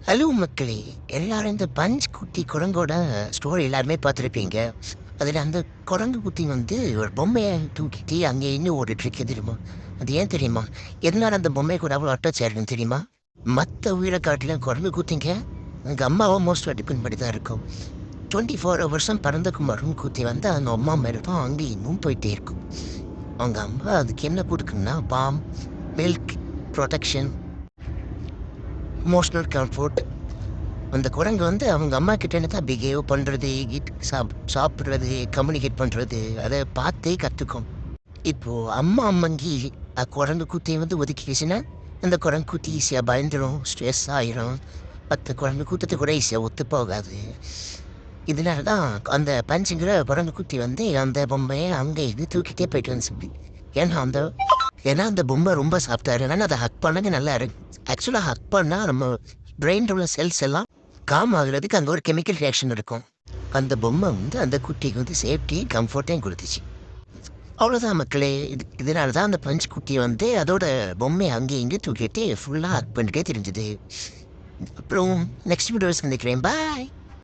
Hello மக்களே! எல்லாரும் இந்த பஞ்ச் குட்டி குரங்கோட ஸ்டோரி எல்லாருமே பார்த்துருப்பீங்க. அதில அந்த குரங்கு குட்டி வந்து ஒரு பொம்மைய தூக்கிட்டு அங்கே இன்னும் ஓடிட்டுருக்கு தெரியுமா? அது ஏன் தெரியுமா? எதனால அந்த பொம்மை கூட அவ்வளோ அட்டாச் ஆயிருக்குன்னு தெரியுமா? மத்த உயிர காட்டிலும் குரங்கு குட்டிங்க எங்க அம்மாவ மோஸ்ட்டா டிபெண்ட் பண்ணி தான் இருக்கும். 24 ஹவர்ஸும் பறந்த குமரும் குட்டி வந்து அவங்க அம்மா மேல தான் அங்கேயும் இங்கேயும் போயிட்டே இருக்கும். அவங்க அம்மா அதுக்கு என்ன குடுக்குன்னா, balm, milk, protection, emotional comfort. அந்த குரங்கு வந்து அவங்க அம்மா கிட்டேருந்து தான் பிஹேவ் பண்ணுறது, சாப்பிடுறது, கம்யூனிகேட் பண்ணுறது, அதை பார்த்தே கற்றுக்கும். இப்போ அம்மா அம்மங்கி குரங்கு குட்டியை வந்து ஒதுக்கிடுச்சுன்னா, அந்த குரங்கு குட்டி ஈஸியாக பயந்துடும், ஸ்ட்ரெஸ் ஆயிரும். மற்ற குரங்கு கூட்டத்தை கூட ஈஸியாக ஒத்து போகாது. இதனால தான் அந்த பஞ்சுங்கிற குரங்கு குட்டி வந்து அந்த பொம்மையை அங்கே இது தூக்கிட்டே போயிட்டு வந்து சொல்லி. ஏன்னா அந்த ஏன்னா அந்த பொம்மை ரொம்ப சாப்பிட்டாரு. அதனால அதை ஹக் பண்ணங்க நல்லா இருக்கு. ஆக்சுவலாக ஹக் பண்ணால் நம்ம பிரெயினில் உள்ள செல்ஸ் எல்லாம் காம் ஆகுறதுக்கு அங்கே ஒரு கெமிக்கல் ரியாக்ஷன் இருக்கும். அந்த பொம்மை வந்து அந்த குட்டிக்கு வந்து சேஃப்டி கம்ஃபர்ட்டையும் கொடுத்துச்சு. அவ்வளோதான் மக்களே. இதனால தான் அந்த பஞ்ச் குட்டியை வந்து அதோட பொம்மையை அங்கேயும் இங்கேயும் தூக்கிட்டு ஃபுல்லாக ஹக் பண்ணிட்டே தெரிஞ்சுது. அப்புறம் நெக்ஸ்ட் வீடியோஸ் சந்திக்கிறேன். பாய்.